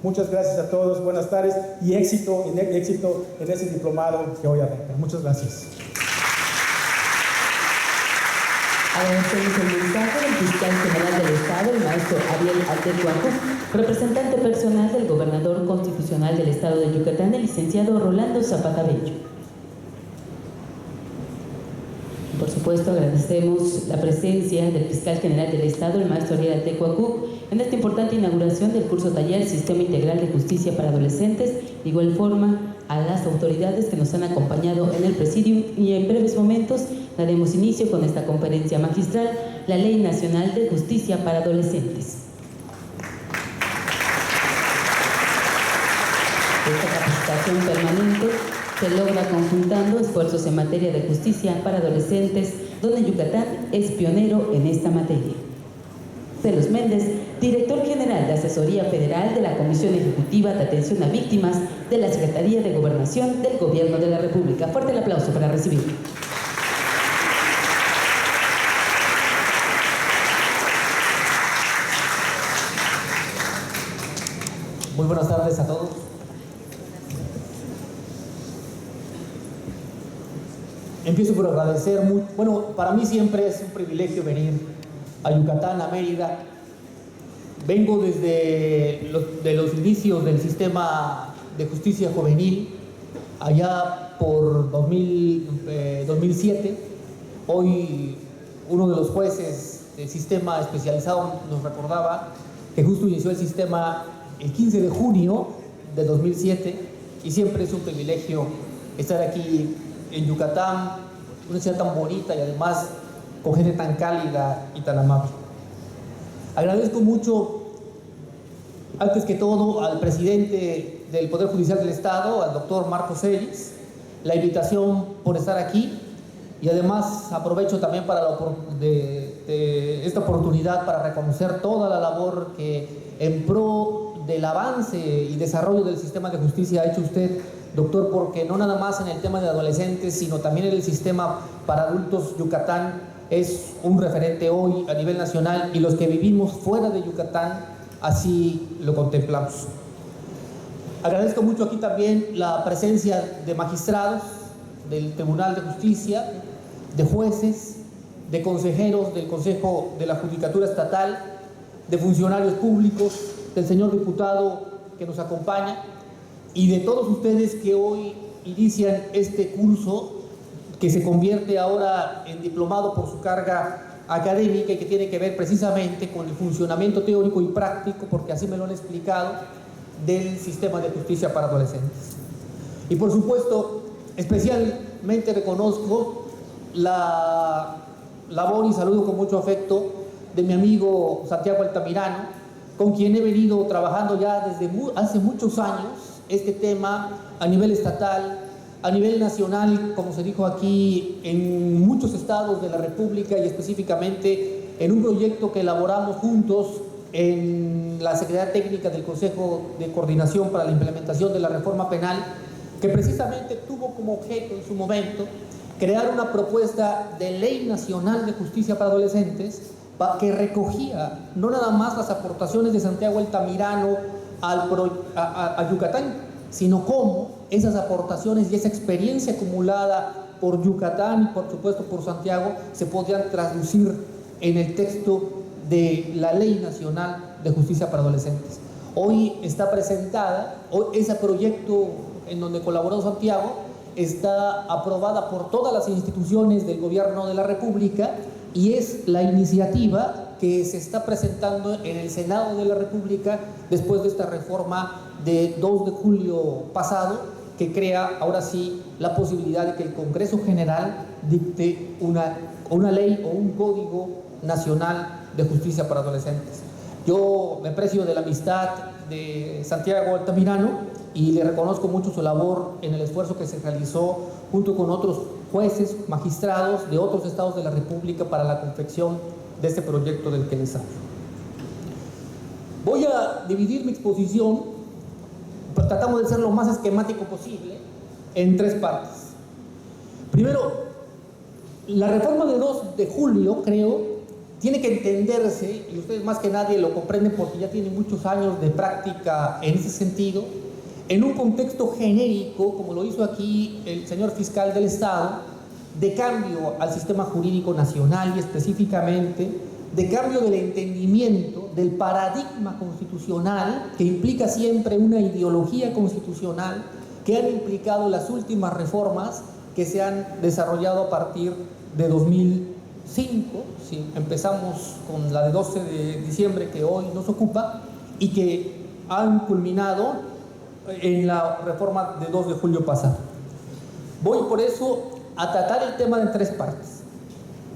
Muchas gracias a todos, buenas tardes y éxito en ese diplomado que hoy arranca. Muchas gracias. Agradecemos el mensaje del fiscal general del Estado, el maestro Ariel Altecuaco, representante personal del gobernador constitucional del Estado de Yucatán, el licenciado Rolando Zapata Bello. Por supuesto, agradecemos la presencia del fiscal general del Estado, el maestro Ariel Altecuaco, en esta importante inauguración del curso taller Sistema Integral de Justicia para Adolescentes. De igual forma, a las autoridades que nos han acompañado en el presidium, y en breves momentos daremos inicio con esta conferencia magistral, la Ley Nacional de Justicia para Adolescentes. Esta capacitación permanente se logra conjuntando esfuerzos en materia de justicia para adolescentes, donde Yucatán es pionero en esta materia. Celos Méndez, director general de Asesoría Federal de la Comisión Ejecutiva de Atención a Víctimas de la Secretaría de Gobernación del Gobierno de la República. Fuerte el aplauso para recibirlo. Muy buenas tardes a todos. Empiezo por agradecer para mí siempre es un privilegio venir a Yucatán, a Mérida. Vengo desde los inicios del sistema de justicia juvenil, allá por 2007. Hoy uno de los jueces del sistema especializado nos recordaba que justo inició el sistema el 15 de junio de 2007 y siempre es un privilegio estar aquí en Yucatán, una ciudad tan bonita y además con gente tan cálida y tan amable. Agradezco mucho, antes que todo, al presidente del Poder Judicial del Estado, al doctor Marcos Ellis, la invitación por estar aquí, y además aprovecho también de esta oportunidad para reconocer toda la labor que en pro del avance y desarrollo del sistema de justicia ha hecho usted, doctor, porque no nada más en el tema de adolescentes, sino también en el sistema para adultos. Yucatán es un referente hoy a nivel nacional y los que vivimos fuera de Yucatán así lo contemplamos. Agradezco mucho aquí también la presencia de magistrados del Tribunal de Justicia, de jueces, de consejeros del Consejo de la Judicatura Estatal, de funcionarios públicos, del señor diputado que nos acompaña y de todos ustedes que hoy inician este curso que se convierte ahora en diplomado por su carga académica y que tiene que ver precisamente con el funcionamiento teórico y práctico, porque así me lo han explicado, del sistema de justicia para adolescentes. Y por supuesto, especialmente reconozco la labor y saludo con mucho afecto de mi amigo Santiago Altamirano, con quien he venido trabajando ya desde hace muchos años este tema a nivel estatal, a nivel nacional, como se dijo aquí, en muchos estados de la República y específicamente en un proyecto que elaboramos juntos en la Secretaría Técnica del Consejo de Coordinación para la Implementación de la Reforma Penal, que precisamente tuvo como objeto en su momento crear una propuesta de Ley Nacional de Justicia para Adolescentes que recogía no nada más las aportaciones de Santiago Altamirano a Yucatán, sino cómo esas aportaciones y esa experiencia acumulada por Yucatán y por supuesto por Santiago se podían traducir en el texto de la Ley Nacional de Justicia para Adolescentes. Hoy está presentada, ese proyecto en donde colaboró Santiago está aprobada por todas las instituciones del Gobierno de la República y es la iniciativa que se está presentando en el Senado de la República después de esta reforma de 2 de julio pasado, que crea ahora sí la posibilidad de que el Congreso General dicte una ley o un código nacional de justicia para adolescentes. Yo me precio de la amistad de Santiago Altamirano y le reconozco mucho su labor en el esfuerzo que se realizó junto con otros jueces, magistrados de otros estados de la República para la confección de este proyecto del que les hablo. Voy a dividir mi exposición, tratamos de ser lo más esquemático posible, en 3 partes. Primero, la reforma de 2 de julio, creo, tiene que entenderse, y ustedes más que nadie lo comprenden porque ya tienen muchos años de práctica en ese sentido, en un contexto genérico, como lo hizo aquí el señor fiscal del Estado, de cambio al sistema jurídico nacional y específicamente de cambio del entendimiento del paradigma constitucional que implica siempre una ideología constitucional que han implicado las últimas reformas que se han desarrollado a partir de 2005, si empezamos con la de 12 de diciembre que hoy nos ocupa y que han culminado en la reforma de 2 de julio pasado. Voy por eso a tratar el tema en 3 partes.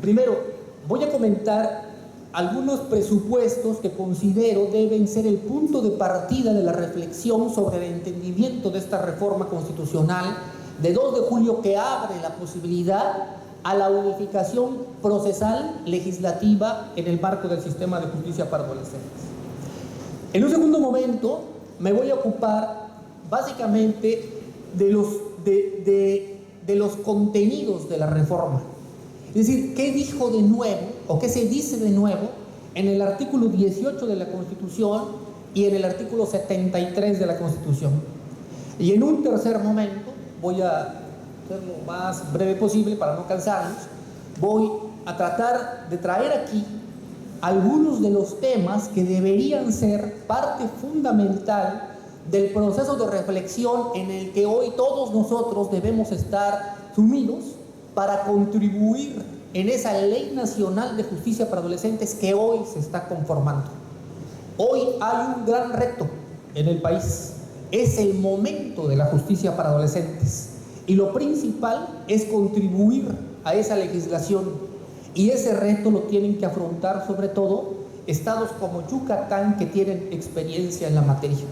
Primero, voy a comentar algunos presupuestos que considero deben ser el punto de partida de la reflexión sobre el entendimiento de esta reforma constitucional de 2 de julio que abre la posibilidad a la unificación procesal legislativa en el marco del sistema de justicia para adolescentes. En un segundo momento me voy a ocupar básicamente de los contenidos de la reforma. Es decir, ¿qué dijo de nuevo o qué se dice de nuevo en el artículo 18 de la Constitución y en el artículo 73 de la Constitución? Y en un tercer momento, voy a ser lo más breve posible para no cansarnos, voy a tratar de traer aquí algunos de los temas que deberían ser parte fundamental del proceso de reflexión en el que hoy todos nosotros debemos estar sumidos para contribuir en esa ley nacional de justicia para adolescentes que hoy se está conformando. Hoy hay un gran reto en el país, es el momento de la justicia para adolescentes y lo principal es contribuir a esa legislación y ese reto lo tienen que afrontar sobre todo estados como Yucatán que tienen experiencia en la materia.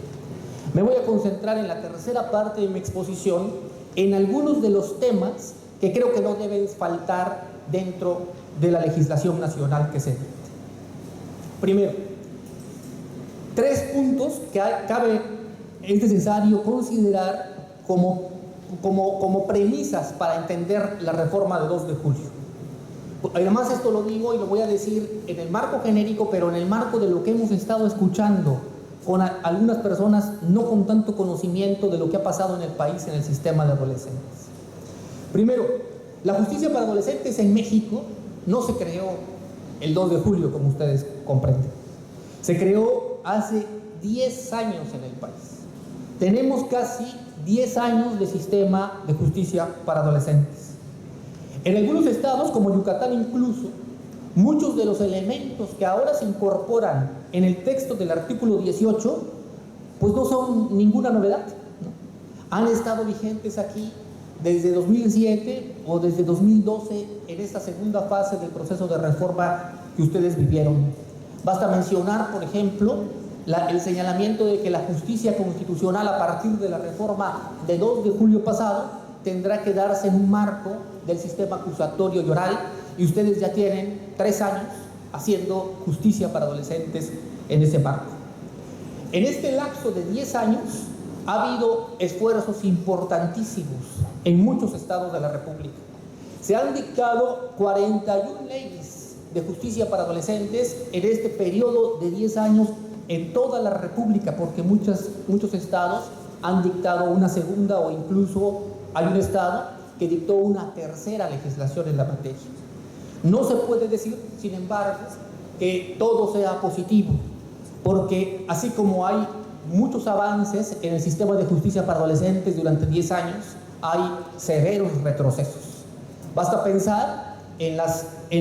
Me voy a concentrar en la tercera parte de mi exposición en algunos de los temas que creo que no deben faltar dentro de la legislación nacional que se emite. Primero, 3 puntos que es necesario considerar como premisas para entender la reforma de 2 de julio. Además, esto lo digo y lo voy a decir en el marco genérico, pero en el marco de lo que hemos estado escuchando con algunas personas no con tanto conocimiento de lo que ha pasado en el país en el sistema de adolescentes. Primero, la justicia para adolescentes en México no se creó el 2 de julio, como ustedes comprenden. Se creó hace 10 años en el país. Tenemos casi 10 años de sistema de justicia para adolescentes. En algunos estados, como Yucatán incluso, muchos de los elementos que ahora se incorporan en el texto del artículo 18, pues no son ninguna novedad, ¿no? Han estado vigentes aquí desde 2007 o desde 2012 en esta segunda fase del proceso de reforma que ustedes vivieron. Basta mencionar, por ejemplo, el señalamiento de que la justicia constitucional a partir de la reforma de 2 de julio pasado tendrá que darse en un marco del sistema acusatorio y oral, y ustedes ya tienen 3 años haciendo justicia para adolescentes en ese marco. En este lapso de 10 años ha habido esfuerzos importantísimos en muchos estados de la República. Se han dictado 41 leyes de justicia para adolescentes en este periodo de 10 años en toda la República, porque muchos estados han dictado una segunda o incluso hay un estado que dictó una tercera legislación en la materia. No se puede decir, sin embargo, que todo sea positivo, porque así como hay muchos avances en el sistema de justicia para adolescentes durante 10 años, hay severos retrocesos. Basta pensar en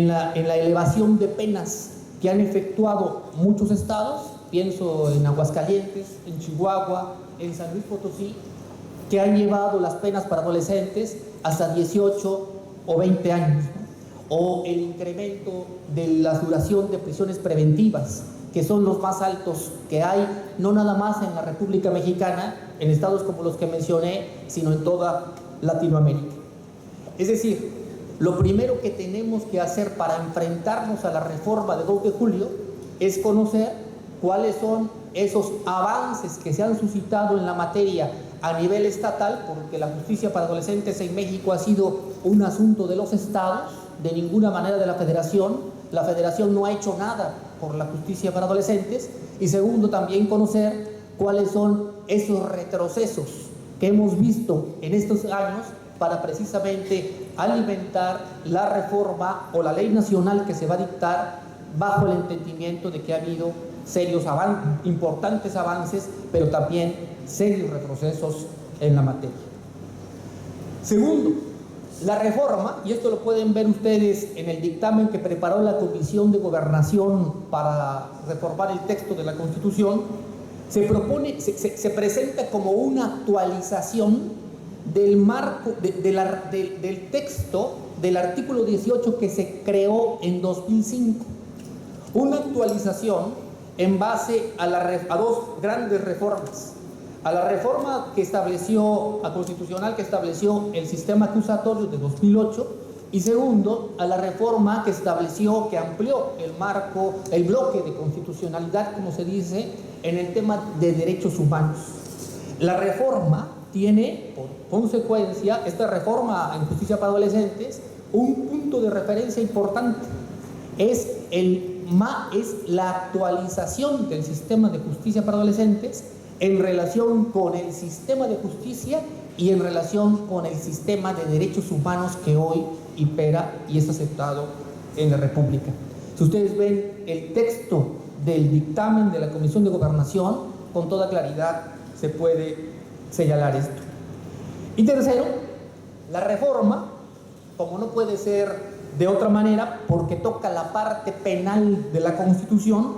la elevación de penas que han efectuado muchos estados, pienso en Aguascalientes, en Chihuahua, en San Luis Potosí, que han llevado las penas para adolescentes hasta 18 o 20 años, ¿no? O el incremento de la duración de prisiones preventivas, que son los más altos que hay, no nada más en la República Mexicana, en estados como los que mencioné, sino en toda Latinoamérica. Es decir, lo primero que tenemos que hacer para enfrentarnos a la reforma de 2 de julio es conocer cuáles son esos avances que se han suscitado en la materia a nivel estatal, porque la justicia para adolescentes en México ha sido un asunto de los estados, de ninguna manera de la federación, la Federación no ha hecho nada por la justicia para adolescentes, y segundo, también conocer cuáles son esos retrocesos que hemos visto en estos años para precisamente alimentar la reforma o la ley nacional que se va a dictar bajo el entendimiento de que ha habido serios importantes avances, pero también serios retrocesos en la materia. Segundo, la reforma, y esto lo pueden ver ustedes en el dictamen que preparó la Comisión de Gobernación para reformar el texto de la Constitución, se presenta como una actualización del marco, del texto del artículo 18 que se creó en 2005. Una actualización en base a dos grandes reformas. A la reforma constitucional que estableció el sistema acusatorio de 2008, y segundo, a la reforma que amplió el marco, el bloque de constitucionalidad, como se dice, en el tema de derechos humanos. La reforma tiene, por consecuencia, esta reforma en justicia para adolescentes, un punto de referencia importante. Es la actualización del sistema de justicia para adolescentes en relación con el sistema de justicia y en relación con el sistema de derechos humanos que hoy impera y es aceptado en la República. Si ustedes ven el texto del dictamen de la Comisión de Gobernación, con toda claridad se puede señalar esto. Y tercero, la reforma, como no puede ser de otra manera, porque toca la parte penal de la Constitución,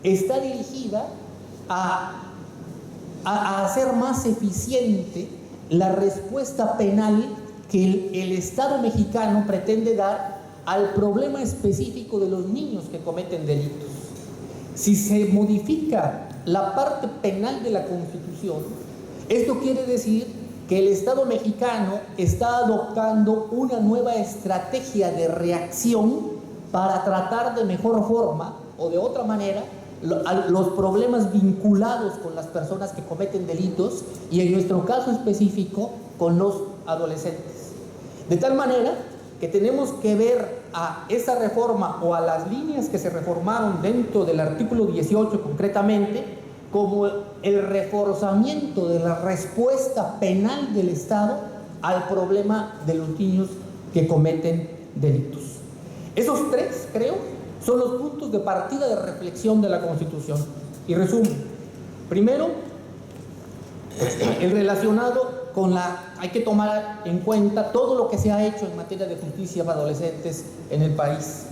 está dirigida a hacer más eficiente la respuesta penal que el Estado mexicano pretende dar al problema específico de los niños que cometen delitos. Si se modifica la parte penal de la Constitución, esto quiere decir que el Estado mexicano está adoptando una nueva estrategia de reacción para tratar de mejor forma o de otra manera los problemas vinculados con las personas que cometen delitos y en nuestro caso específico con los adolescentes. De tal manera que tenemos que ver a esa reforma o a las líneas que se reformaron dentro del artículo 18 concretamente como el reforzamiento de la respuesta penal del Estado al problema de los niños que cometen delitos. Esos tres, creo, son los puntos de partida de reflexión de la Constitución. Y resumo. Primero, el relacionado con hay que tomar en cuenta todo lo que se ha hecho en materia de justicia para adolescentes en el país.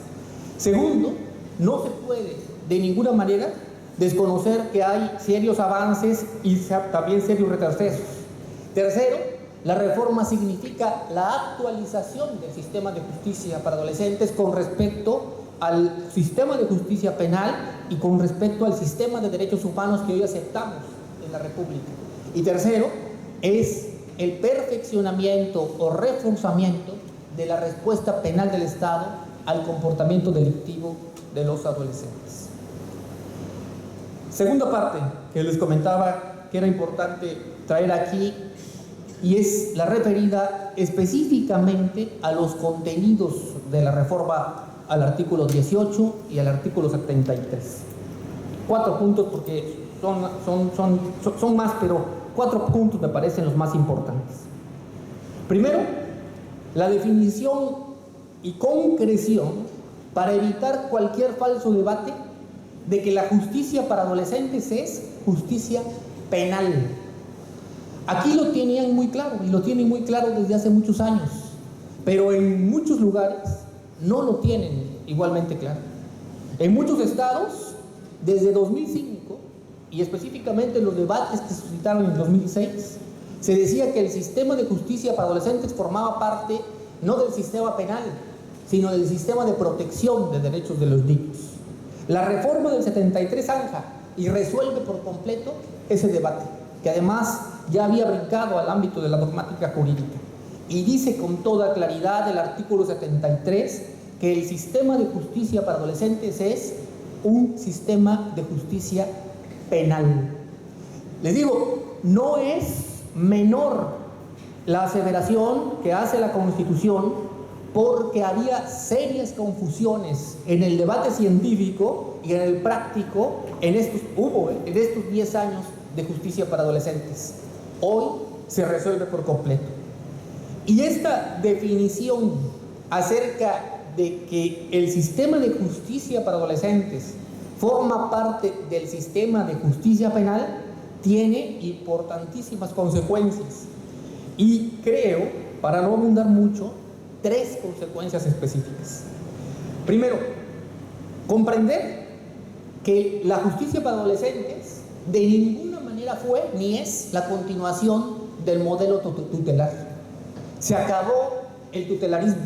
Segundo, no se puede de ninguna manera desconocer que hay serios avances y también serios retrocesos. Tercero, la reforma significa la actualización del sistema de justicia para adolescentes con respecto al sistema de justicia penal y con respecto al sistema de derechos humanos que hoy aceptamos en la República. Y tercero, es el perfeccionamiento o reforzamiento de la respuesta penal del Estado al comportamiento delictivo de los adolescentes. Segunda parte que les comentaba que era importante traer aquí, y es la referida específicamente a los contenidos de la reforma al artículo 18 y al artículo 73. 4 puntos porque son más, pero 4 puntos me parecen los más importantes. Primero, la definición y concreción para evitar cualquier falso debate de que la justicia para adolescentes es justicia penal. Aquí lo tenían muy claro y lo tienen muy claro desde hace muchos años, pero en muchos lugares no lo tienen igualmente claro. En muchos estados, desde 2005 y específicamente en los debates que se suscitaron en 2006, se decía que el sistema de justicia para adolescentes formaba parte no del sistema penal, sino del sistema de protección de derechos de los niños. La reforma del 73 zanja y resuelve por completo ese debate, que además ya había brincado al ámbito de la dogmática jurídica. Y dice con toda claridad el artículo 73 que el sistema de justicia para adolescentes es un sistema de justicia penal. Les digo, no es menor la aseveración que hace la Constitución porque había serias confusiones en el debate científico y en el práctico en estos 10 años de justicia para adolescentes. Hoy se resuelve por completo. Y esta definición acerca de que el sistema de justicia para adolescentes forma parte del sistema de justicia penal tiene importantísimas consecuencias. Y creo, para no abundar mucho, 3 consecuencias específicas. Primero, comprender que la justicia para adolescentes de ninguna manera fue ni es la continuación del modelo tutelar. Se acabó el tutelarismo.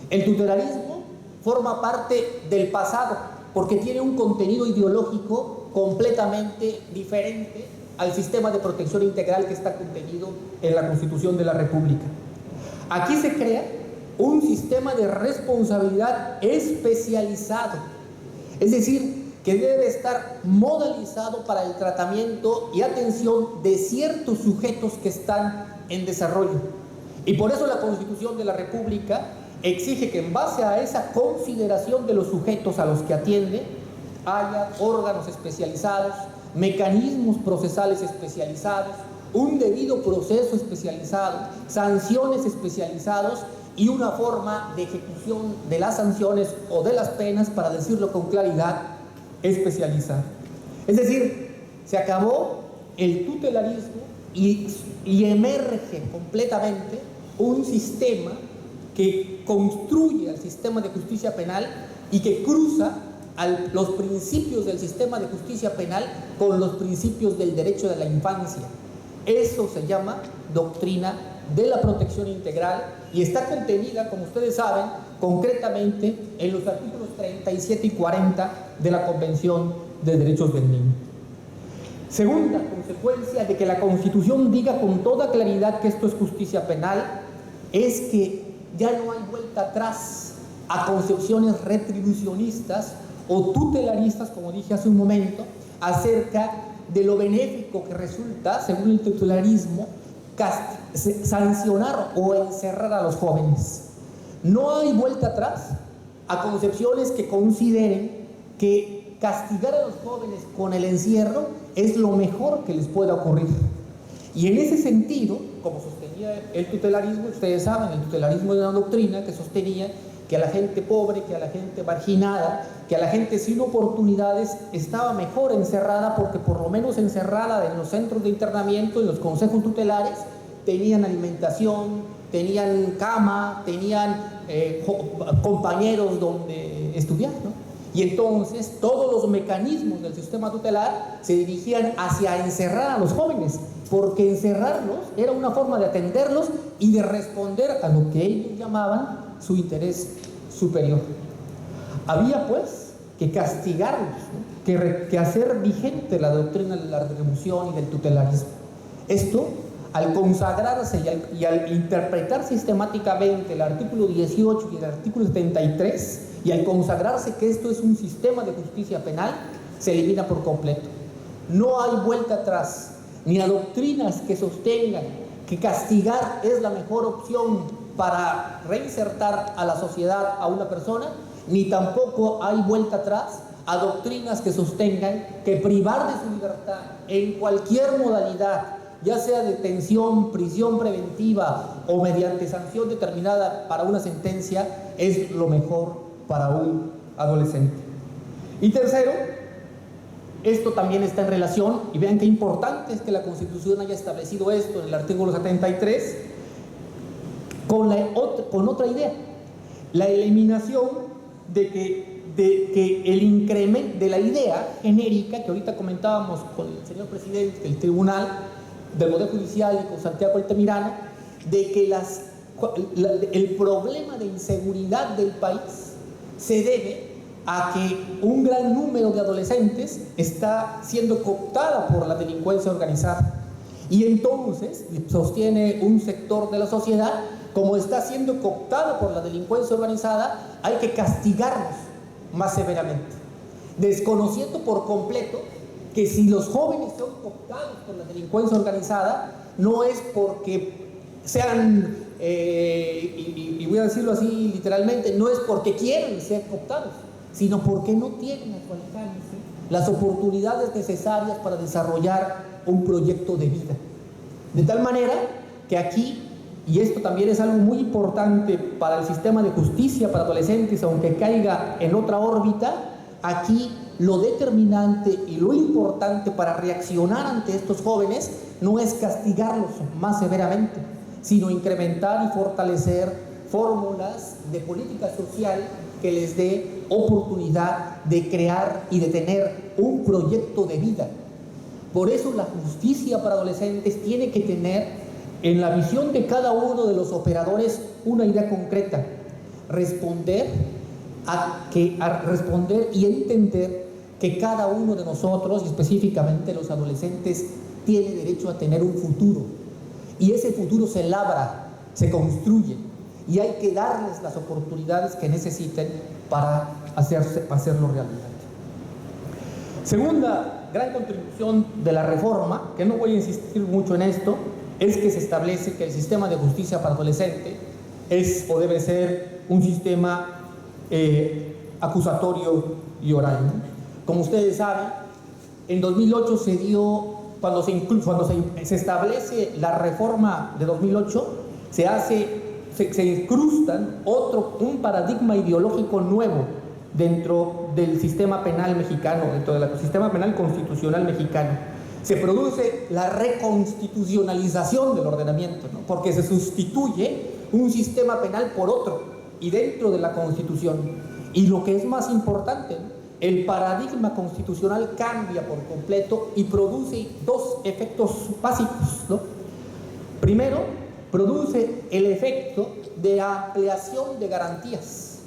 El tutelarismo forma parte del pasado porque tiene un contenido ideológico completamente diferente al sistema de protección integral que está contenido en la Constitución de la República. Aquí se crea un sistema de responsabilidad especializado, es decir, que debe estar modalizado para el tratamiento y atención de ciertos sujetos que están en desarrollo. Y por eso la Constitución de la República exige que en base a esa consideración de los sujetos a los que atiende, haya órganos especializados, mecanismos procesales especializados, un debido proceso especializado, sanciones especializados y una forma de ejecución de las sanciones o de las penas, para decirlo con claridad, especializada. Es decir, se acabó el tutelarismo y emerge completamente un sistema que construye el sistema de justicia penal y que cruza los principios del sistema de justicia penal con los principios del derecho de la infancia. Eso se llama doctrina de la protección integral y está contenida, como ustedes saben, concretamente en los artículos 37 y 40 de la Convención de Derechos del Niño. Segunda consecuencia de que la Constitución diga con toda claridad que esto es justicia penal es que ya no hay vuelta atrás a concepciones retribucionistas o tutelaristas, como dije hace un momento, acerca de lo benéfico que resulta, según el tutelarismo, sancionar o encerrar a los jóvenes. No hay vuelta atrás a concepciones que consideren que castigar a los jóvenes con el encierro es lo mejor que les pueda ocurrir. Y en ese sentido, como sostenía el tutelarismo, ustedes saben, el tutelarismo era una doctrina que sostenía que a la gente pobre, que a la gente marginada, que a la gente sin oportunidades estaba mejor encerrada, porque por lo menos encerrada en los centros de internamiento, en los consejos tutelares, tenían alimentación, tenían cama, tenían compañeros donde estudiar, ¿no? Y entonces todos los mecanismos del sistema tutelar se dirigían hacia encerrar a los jóvenes, porque encerrarlos era una forma de atenderlos y de responder a lo que ellos llamaban su interés superior. Había pues que castigarlos, ¿no? que hacer vigente la doctrina de la retribución y del tutelarismo. Esto, al consagrarse y al interpretar sistemáticamente el artículo 18 y el artículo 73, y al consagrarse que esto es un sistema de justicia penal, se elimina por completo. No hay vuelta atrás, ni a doctrinas que sostengan que castigar es la mejor opción para reinsertar a la sociedad a una persona, ni tampoco hay vuelta atrás a doctrinas que sostengan que privar de su libertad en cualquier modalidad, ya sea detención, prisión preventiva o mediante sanción determinada para una sentencia, es lo mejor para un adolescente. Y tercero, esto también está en relación, y vean qué importante es que la Constitución haya establecido esto en el artículo 73, con otra idea, la eliminación de que el incremento de la idea genérica que ahorita comentábamos con el señor presidente del Tribunal del Poder Judicial y con Santiago Altamirano, de que el problema de inseguridad del país se debe a que un gran número de adolescentes está siendo cooptada por la delincuencia organizada. Y entonces, sostiene un sector de la sociedad, como está siendo cooptado por la delincuencia organizada, hay que castigarlos más severamente, desconociendo por completo que si los jóvenes son cooptados por la delincuencia organizada, no es porque sean y voy a decirlo así literalmente, no es porque quieren ser cooptados, sino porque no tienen a su alcance las oportunidades necesarias para desarrollar un proyecto de vida. De tal manera que aquí, y esto también es algo muy importante para el sistema de justicia para adolescentes, aunque caiga en otra órbita, aquí lo determinante y lo importante para reaccionar ante estos jóvenes no es castigarlos más severamente, sino incrementar y fortalecer fórmulas de política social que les dé oportunidad de crear y de tener un proyecto de vida. Por eso la justicia para adolescentes tiene que tener en la visión de cada uno de los operadores una idea concreta: responder y entender que cada uno de nosotros, y específicamente los adolescentes, tiene derecho a tener un futuro, y ese futuro se labra, se construye, y hay que darles las oportunidades que necesiten para hacerlo realidad. Segunda gran contribución de la reforma, que no voy a insistir mucho en esto, es que se establece que el sistema de justicia para adolescentes es o debe ser un sistema acusatorio y oral. Como ustedes saben, en 2008 se dio, cuando se establece la reforma de 2008, se incrustan un paradigma ideológico nuevo dentro del sistema penal mexicano, dentro del sistema penal constitucional mexicano. Se produce la reconstitucionalización del ordenamiento, ¿no? Porque se sustituye un sistema penal por otro, y dentro de la Constitución. Y lo que es más importante, el paradigma constitucional cambia por completo y produce dos efectos básicos, ¿no? Primero, produce el efecto de ampliación de garantías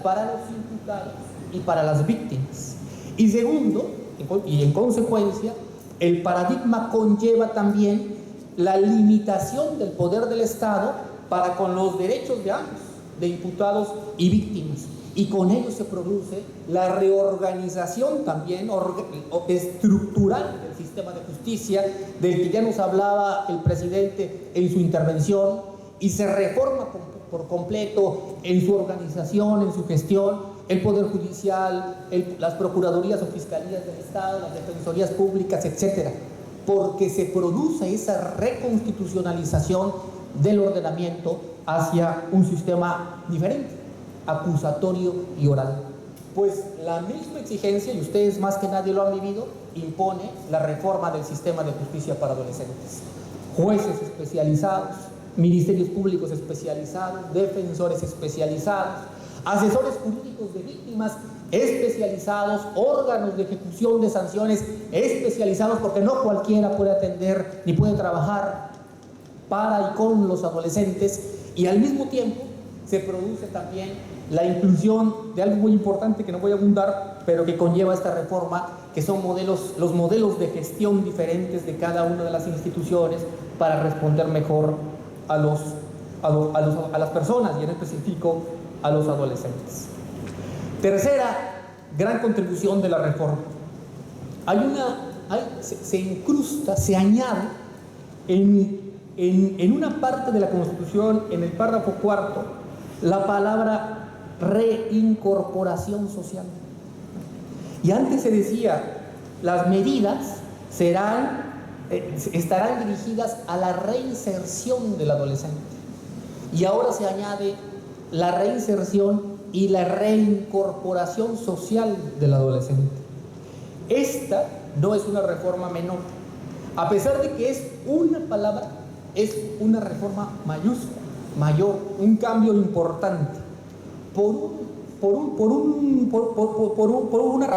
para los imputados y para las víctimas. Y segundo, y en consecuencia, el paradigma conlleva también la limitación del poder del Estado para con los derechos de ambos, de imputados y víctimas. Y con ello se produce la reorganización también estructural del sistema de justicia, del que ya nos hablaba el presidente en su intervención, y se reforma por completo en su organización, en su gestión, el Poder Judicial, las Procuradurías o Fiscalías del Estado, las Defensorías Públicas, etcétera, porque se produce esa reconstitucionalización del ordenamiento hacia un sistema diferente, acusatorio y oral. Pues la misma exigencia, y ustedes más que nadie lo han vivido, impone la reforma del sistema de justicia para adolescentes. Jueces especializados, ministerios públicos especializados, defensores especializados, asesores jurídicos de víctimas especializados, órganos de ejecución de sanciones especializados, porque no cualquiera puede atender ni puede trabajar para y con los adolescentes. Y al mismo tiempo se produce también la inclusión de algo muy importante que no voy a abundar, pero que conlleva esta reforma, que son los modelos de gestión diferentes de cada una de las instituciones para responder mejor a las personas, y en específico a los adolescentes. Tercera gran contribución de la reforma: se incrusta, se añade en una parte de la Constitución, en el párrafo cuarto, la palabra reincorporación social. Y antes se decía, las medidas estarán dirigidas a la reinserción del adolescente, y ahora se añade la reinserción y la reincorporación social del adolescente. Esta no es una reforma menor, a pesar de que es una palabra, es una reforma mayúscula, mayor, un cambio importante, por una